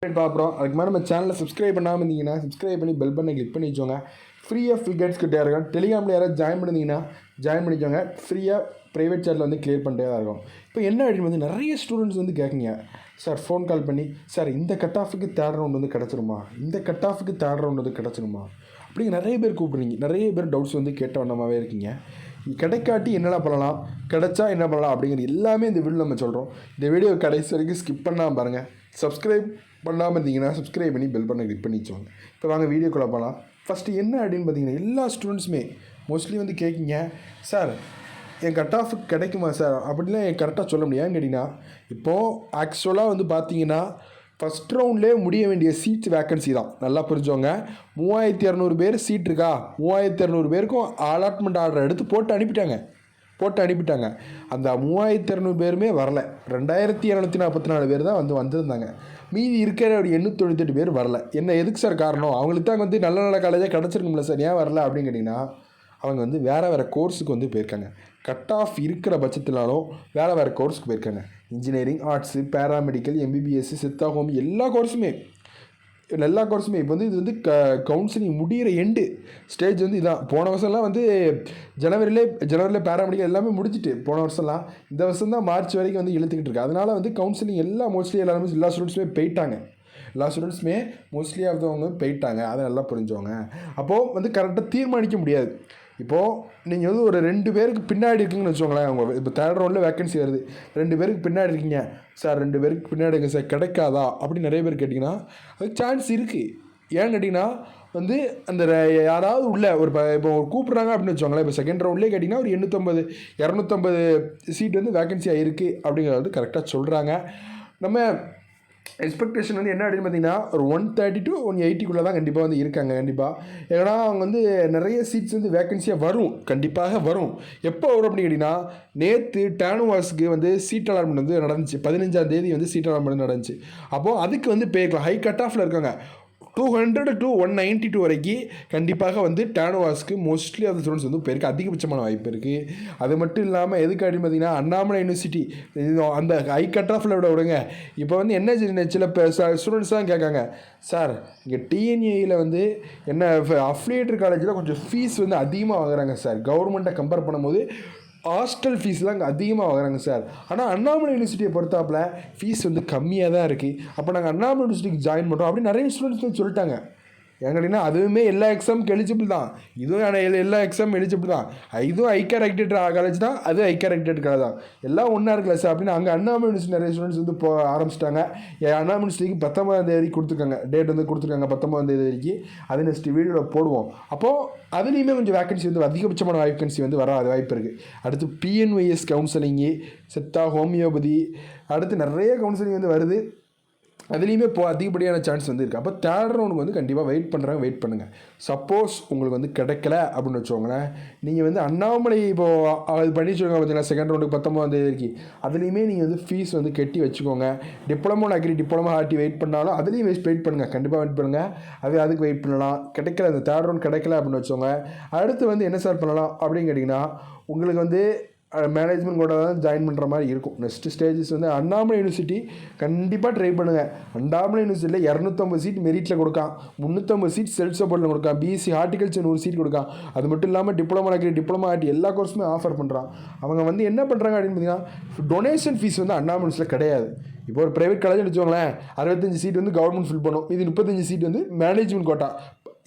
பார்க்குறோம். அதுக்கு மேலே நம்ம சேனலை சப்ஸ்கிரைப் பண்ணாமல் இருந்தீங்கன்னா சப்ஸ்கிரைப் பண்ணி பெல் பண்ணி கிளிக் பண்ணி வச்சோங்க. ஃப்ரீயாக ஃபில் கைட்ஸ் கிட்டே இருக்கும். டெலிகிராமில் யாராவது ஜாயின் பண்ணிங்கன்னா ஜாயின் பண்ணிக்கோங்க. ஃப்ரீயாக ப்ரைவேட் சேட்டில் வந்து கிளியர் பண்ணிட்டே தான் இருக்கும். இப்போ என்ன அப்படின்னு வந்து நிறைய ஸ்டூடெண்ட்ஸ் வந்து கேட்குங்க, சார் ஃபோன் கால் பண்ணி, சார் இந்த கட் ஆஃபுக்கு தேர்ட் ரவுண்ட் வந்து கிடச்சிருமா, இந்த கட் ஆஃபுக்கு தேர்ட் ரவுண்ட் வந்து கிடச்சிருமா அப்படிங்க நிறைய பேர் கூப்பிட்றீங்க. நிறைய பேர் டவுட்ஸ் வந்து கேட்ட வண்ணமாகவே இருக்கீங்க. கிடைக்காட்டி என்னென்ன பண்ணலாம், கிடைச்சா என்ன பண்ணலாம் அப்படிங்கிறது எல்லாமே இந்த வீடியோ நம்ம சொல்கிறோம். இந்த வீடியோ கடைசி வரைக்கும் ஸ்கிப் பண்ணாமல் பாருங்கள். சப்ஸ்கிரைப் பண்ணாமல் இருந்தீங்கன்னா சப்ஸ்கிரைப் பண்ணி பெல் பண்ண கிளிக் பண்ணி வச்சுவாங்க. இப்போ வாங்க வீடியோக்குள்ளே போகலாம். ஃபஸ்ட்டு என்ன அப்படின்னு பார்த்தீங்கன்னா, எல்லா ஸ்டூடெண்ட்ஸுமே மோஸ்ட்லி வந்து கேட்குங்க, சார் என் கட் ஆஃபுக்கு கிடைக்குமா சார் அப்படிலாம் கரெக்டாக சொல்ல முடியாது. ஏன்னு கேட்டிங்கன்னா, இப்போது ஆக்சுவலாக வந்து பார்த்தீங்கன்னா ஃபஸ்ட் ரவுண்ட்லேயே முடிய வேண்டிய சீட்ஸ் வேக்கன்சி தான். நல்லா புரிஞ்சவங்க. 3200 பேர் சீட் இருக்கா, 3200 பேருக்கும் அலாட்மெண்ட் ஆர்டர் எடுத்து போட்டு அனுப்பிட்டாங்க. அந்த 3200 பேருமே வரல. 2244 பேர் தான் வந்திருந்தாங்க. மீதி இருக்கிற ஒரு 898 பேர் வரல. என்ன எதுக்கு சார் காரணம்? அவங்களுக்கு தான் வந்து நல்ல நல்ல காலேஜாக கிடச்சிருக்கும்ல சார், ஏன் வரல அப்படின்னு கேட்டிங்கன்னா, அவங்க வந்து வேறு கோர்ஸுக்கு வந்து போயிருக்காங்க. கட் ஆஃப் இருக்கிற பட்சத்தினாலும் வேறு கோர்ஸுக்கு போயிருக்காங்க. இன்ஜினியரிங், ஆர்ட்ஸு, பேராமெடிக்கல், எம்பிபிஎஸ்சி, சித்தா, ஹோமி எல்லா கோர்ஸுமே இப்போ வந்து இது வந்து கவுன்சிலிங் முடிகிற எண்டு ஸ்டேஜ் வந்து இதான். போன வருஷம்லாம் வந்து ஜனவரியிலே பேராமெடிக்கல் எல்லாமே முடிச்சுட்டு போன வருஷம்லாம். இந்த வருஷம் தான் மார்ச் வரைக்கும் வந்து இழுத்துக்கிட்டு இருக்கு. அதனால் வந்து கவுன்சிலிங் மோஸ்ட்லி எல்லா ஸ்டூடெண்ட்ஸுமே போயிட்டாங்க. மோஸ்ட்லி ஆஃப்தவங்க போயிட்டாங்க. அதை நல்லா புரிஞ்சவங்க. அப்போது வந்து கரெக்டாக தீர்மானிக்க முடியாது. இப்போது நீங்கள் வந்து ஒரு 2 பேருக்கு பின்னாடி இருக்கீங்கன்னு வச்சுக்கோங்களேன். அவங்க இப்போ தேர்ட் ரவுண்டில் வேக்கன்சி வருது, 2 பேருக்கு பின்னாடி இருக்கீங்க சார், 2 பேருக்கு பின்னாடி இருங்க சார், கிடைக்காதா அப்படின்னு நிறைய பேர் கேட்டிங்கன்னா அதுக்கு சான்ஸ் இருக்குது. ஏன்னு கேட்டிங்கன்னா வந்து அந்த யாராவது உள்ள இப்போ கூப்பிட்றாங்க அப்படின்னு வச்சுக்கோங்களேன். இப்போ செகண்ட் ரவுண்ட்லேயே கேட்டிங்கன்னா ஒரு 250 சீட் வந்து வேக்கன்சி ஆகிருக்கு அப்படிங்கிறது வந்து கரெக்டாக சொல்கிறாங்க. நம்ம எக்ஸ்பெக்டேஷன் வந்து என்ன அப்படின்னு பார்த்தீங்கன்னா ஒரு 130 to 180 தான் கண்டிப்பாக வந்து இருக்காங்க. ஏன்னா அவங்க வந்து நிறைய சீட்ஸ் வந்து வேக்கன்சியாக வரும், கண்டிப்பாக வரும். எப்போ வரும் அப்படின்னு கேட்டிங்கன்னா, நேற்று டேனுவாஸ்க்கு வந்து சீட் அலாட்மெண்ட் வந்து நடந்துச்சு. 15ஆம் தேதி வந்து சீட் அலாட்மெண்ட் நடந்துச்சு. அப்போது அதுக்கு வந்து போய்க்கலாம். ஹை கட் ஆஃபில் இருக்காங்க. 200 to 192 வரைக்கும் கண்டிப்பாக வந்து டேனுவாஸ்க்கு மோஸ்ட்லி அந்த ஸ்டூடெண்ட்ஸ் வந்து போயிருக்கு. அதிகபட்சமான வாய்ப்பு இருக்குது. அது மட்டும் இல்லாமல் எதுக்கு அப்படின்னு பார்த்தீங்கன்னா, அண்ணாமலை யூனிவர்சிட்டி அந்த ஹை கட் ஆஃபில் விடுங்க. இப்போ வந்து என்ன சில ஸ்டூடெண்ட்ஸ் தான் கேட்காங்க, சார் இங்கே டிஎன்ஏயில் வந்து என்ன அஃபிலியேட்டட் காலேஜில் கொஞ்சம் ஃபீஸ் வந்து அதிகமாக வாங்குறாங்க சார், கவர்மெண்ட்டை கம்பேர் பண்ணும்போது ஹாஸ்டல் ஃபீஸ்லாம் அங்கே அதிகமாக வாங்குறாங்க சார். ஆனால் அண்ணாமலை யூனிவர்சிட்டியை பொறுத்தாப்பில் ஃபீஸ் வந்து கம்மியாக தான் இருக்குது. அப்போ நாங்கள் அண்ணாமலை யூனிவர்சிட்டிக்கு ஜாயின் பண்ணுறோம் அப்படின்னு நிறைய ஸ்டூடெண்ட்ஸ் சொல்லிட்டாங்க. ஏன் கேட்டிங்கன்னா, அதுவுமே எல்லா எக்ஸாமுக்கு எலிஜிபிள் தான். இதுவும் எல்லா எக்ஸாமும் எலிஜிபிள் தான். இதுவும் ஐகேர் ரெக்டட் காலேஜ் தான், அது ஐகேர் ரெக்டட் காலேஜ் தான். எல்லாம் ஒன்றா இருக்கல சார் அப்படின்னு அங்கே அண்ணாமலை யூனிவர்சிட்டி நிறைய ஸ்டூடெண்ட்ஸ் வந்து போக ஆரம்பிச்சிட்டாங்க. அண்ணாமலை யூனிவர்சிட்டிக்கு 19ஆம் தேதி கொடுத்துருக்காங்க, டேட் வந்து கொடுத்துருக்காங்க 19ஆம் தேதி வரைக்கும். அது நெக்ஸ்ட் வீடியோவில் போடுவோம். அப்போது அதுலேயுமே கொஞ்சம் வேக்கன்சி வந்து அதிகபட்சமான வேக்கன்சி வந்து வர வாய்ப்பு இருக்குது. அடுத்து பிஎன்ஒய்எஸ் கவுன்சிலிங்கு, சித்தா, ஹோமியோபதி, அடுத்து நிறைய கவுன்சிலிங் வந்து வருது. அதுலேயுமே அதிகப்படியான சான்ஸ் வந்து இருக்குது. அப்போ தேர்ட் ரவுண்டுக்கு வந்து கண்டிப்பாக வெயிட் பண்ணுங்கள். சப்போஸ் உங்களுக்கு வந்து கிடைக்கல அப்படின்னு வச்சுக்கோங்களேன், நீங்கள் வந்து அண்ணாமலை இப்போது அது பண்ணி வச்சுக்கோங்க பார்த்தீங்கன்னா, செகண்ட் ரவுண்டுக்கு 19ஆம் தேதி வரைக்கும். அதுலேயுமே நீங்கள் வந்து ஃபீஸ் வந்து கட்டி வச்சுக்கோங்க. டிப்ளமோ ஆர்ட்டி வெயிட் பண்ணாலும் அதுலேயும் வெயிட் பண்ணுங்கள், கண்டிப்பாக வெயிட் பண்ணுங்கள். அதுக்கு வெயிட் பண்ணலாம். கிடைக்கல, அந்த தேர்ட் ரவுண்ட் கிடைக்கல அப்படின்னு வச்சுக்கோங்க. அடுத்து வந்து என்ன சார் பண்ணலாம் அப்படின்னு கேட்டிங்கன்னா, உங்களுக்கு வந்து மேனேஜ்மெண்ட் கூட தான் ஜாயின் பண்ணுற மாதிரி இருக்கும். நெக்ஸ்ட்டு ஸ்டேஜஸ் வந்து அண்ணாமலை யூனிவர்சிட்டி கண்டிப்பாக ட்ரை பண்ணுங்கள். அண்ணாமலை யூனிவர்சிட்டியில் 250 சீட் மெரிட்டில் கொடுக்கான், 350 சீட் செல்ஃப் சப்போர்ட்டில் கொடுக்கான், பிஎஸ்சி ஹார்டிகல்ச்சர் 100 சீட் கொடுக்கான். அது மட்டும் இல்லாமல் டிப்ளமோ ஆர்ட்டி எல்லா கோர்ஸுமே ஆஃபர் பண்ணுறான். அவங்க வந்து என்ன பண்ணுறாங்க அப்படின்னு பார்த்தீங்கன்னா, டொனேஷன் ஃபீஸ் வந்து அண்ணாமலை யூனிவர்சிட்டியில் கிடையாது. இப்போ ஒரு ப்ரைவேட் காலேஜ் வச்சுக்கோங்களேன், 65 சீட் வந்து கவர்மெண்ட் ஃபில் பண்ணும், இது 35 சீட் வந்து மேனேஜ்மெண்ட் கோட்டா.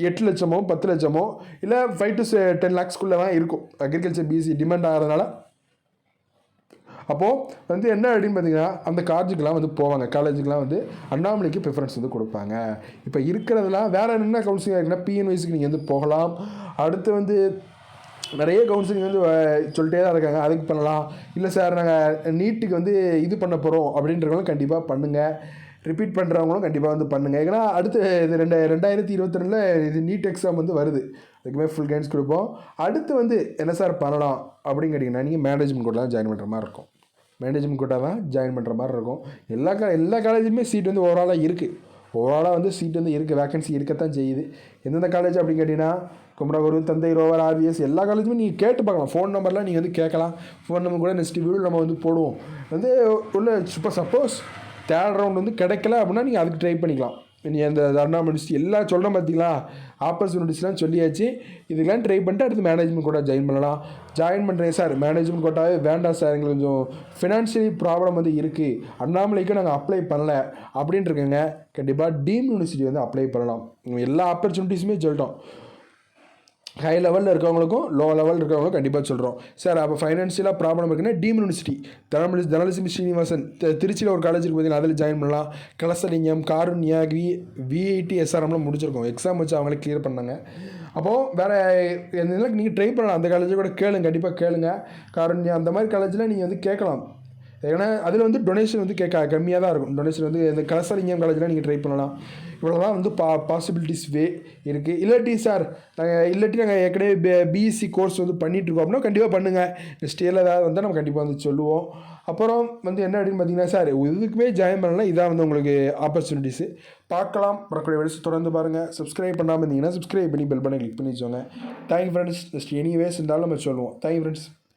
8 லட்சமோ 10 லட்சமோ இல்லை 5 to 10 lakhsக்குள்ளே தான் இருக்கும். அக்ரிகல்ச்சர் பிஎஸ்சி டிமாண்ட் ஆகிறதுனால. அப்போது வந்து என்ன அப்படின்னு பார்த்தீங்கன்னா, அந்த காலேஜுக்கெலாம் வந்து போவாங்க, காலேஜுக்கெலாம் வந்து அண்ணாமலைக்கு ப்ரிஃபரன்ஸ் வந்து கொடுப்பாங்க. இப்போ இருக்கிறதுலாம் வேறு என்ன கவுன்சிலிங் இருக்குன்னா, பிஎன்ஒய்ஸுக்கு நீங்கள் வந்து போகலாம். அடுத்து வந்து நிறைய கவுன்சிலிங் வந்து சொல்லிட்டே தான் இருக்காங்க, அதுக்கு பண்ணலாம். இல்லை சார் நாங்கள் நீட்டுக்கு வந்து இது பண்ண போகிறோம் அப்படின்றவங்களும் கண்டிப்பாக பண்ணுங்கள். ரிப்பீட் பண்ணுறவங்களும் கண்டிப்பாக வந்து பண்ணுங்கள். ஏன்னா அடுத்து இது 2022 இது நீட் எக்ஸாம் வந்து வருது. அதுக்குமே ஃபுல் கைடன்ஸ் கொடுப்போம். அடுத்து வந்து என்ன சார் பண்ணலாம் அப்படின்னு கேட்டிங்கன்னா, நீங்கள் மேனேஜ்மெண்ட் கோட்டா தான் ஜாயின் பண்ணுற மாதிரி இருக்கும். எல்லா காலேஜுமே சீட் வந்து ஓவராலாக இருக்குது. சீட் வந்து இருக்குது, வேக்கன்சி இருக்கத்தான் செய்யுது. எந்தெந்த காலேஜ் அப்படின்னு கேட்டிங்கன்னா, குமரகுரு, தந்தை ரோவர், ஆர்விஎஸ் எல்லா காலேஜுமே நீங்கள் கேட்டு பார்க்கலாம். ஃபோன் நம்பர்லாம் நீங்கள் வந்து கேட்கலாம். ஃபோன் நம்பர் கூட நெக்ஸ்ட் வீடியோ நம்ம வந்து போடுவோம். வந்து உள்ள இப்போ சப்போஸ் தேர்ட் ரவுண்ட் வந்து கிடைக்கல அப்படின்னா நீங்கள் அதுக்கு ட்ரை பண்ணிக்கலாம். நீங்கள் அந்த அண்ணாமலை யூனிவர்சிட்டி எல்லாம் சொல்கிறோம் பார்த்தீங்களா, ஆப்பர்ச்சுனிட்டிஸ்லாம் சொல்லியாச்சு. இதுக்கெல்லாம் ட்ரை பண்ணிட்டு அடுத்து மேனேஜ்மெண்ட் கோட்டா ஜாயின் பண்ணலாம். ஜாயின் பண்ணுறேன் சார், மேனேஜ்மெண்ட் கோட்டாவே வேண்டாம் சார், எங்களுக்கு கொஞ்சம் ஃபினான்ஷியலி ப்ராப்ளம் வந்து இருக்குது, அண்ணாமலைக்கு நாங்கள் அப்ளை பண்ணல அப்படின்ட்டு இருக்கேங்க. கண்டிப்பாக டீம் யூனிவர்சிட்டி வந்து அப்ளை பண்ணலாம். எல்லா ஆப்பர்ச்சுனிட்டிஸுமே சொல்லிட்டோம். ஹை லெவலில் இருக்கவங்களுக்கும் லோ லெவலில் இருக்கிறவங்களுக்கும் கண்டிப்பாக சொல்கிறோம். சார் அப்போ ஃபைனான்ஷியலாக ப்ராப்ளம் இருக்குன்னா டீம் யூனிவர்சிட்டி தனலட்சுமி ஸ்ரீனிவாசன் திருச்சியில் ஒரு காலேஜுக்கு பார்த்தீங்கன்னா அதில் ஜாயின் பண்ணலாம். கலசலிங்கம், காருண்யா, விஐடி, எஸ்ஆர்எம்லாம் முடிச்சிருக்கோம். எக்ஸாம் வச்சு அவங்களே கிளியர் பண்ணாங்க. அப்போது வேறு எந்த நீங்கள் ட்ரை பண்ணலாம். அந்த காலேஜை கூட கேளுங்க, கண்டிப்பாக கேளுங்க. காருண்யா அந்த மாதிரி காலேஜில் நீங்கள் வந்து கேட்கலாம். ஏன்னா அதில் வந்து டொனேஷன் வந்து கம்மியாக தான் இருக்கும். டொனேஷன் வந்து இந்த கலசலிங்கம் காலேஜில் நீங்கள் ட்ரை பண்ணலாம். இவ்வளோ தான் வந்து பாசிபிலிட்டிஸ் இருக்குது. இல்லாட்டி நாங்கள் ஏற்கனவே பிஎஸ்சி கோர்ஸ் வந்து பண்ணிகிட்ருக்கோம் அப்படின்னா கண்டிப்பாக பண்ணுங்கள். நெக்ஸ்ட் இயரில் ஏதாவது வந்தால் நம்ம கண்டிப்பாக வந்து சொல்லுவோம். அப்புறம் வந்து என்ன அப்படின்னு பார்த்தீங்கன்னா, சார் இதுக்குமே ஜாயின் பண்ணலாம், இதான் வந்து உங்களுக்கு ஆப்பர்ச்சுனிட்டிஸு பார்க்கலாம். வரக்கூடிய வீடியோஸ் தொடர்ந்து பாருங்கள். சப்ஸ்கிரைப் பண்ணாமல் இருந்தீங்கன்னா சப்ஸ்கிரைப் பண்ணி பெல் பண்ணி கிளிக் பண்ணி வச்சோங்க. Thank you friends. நெக்ஸ்ட் எனிவேஸ் இருந்தாலும் நம்ம சொல்லுவோம். Thank you friends.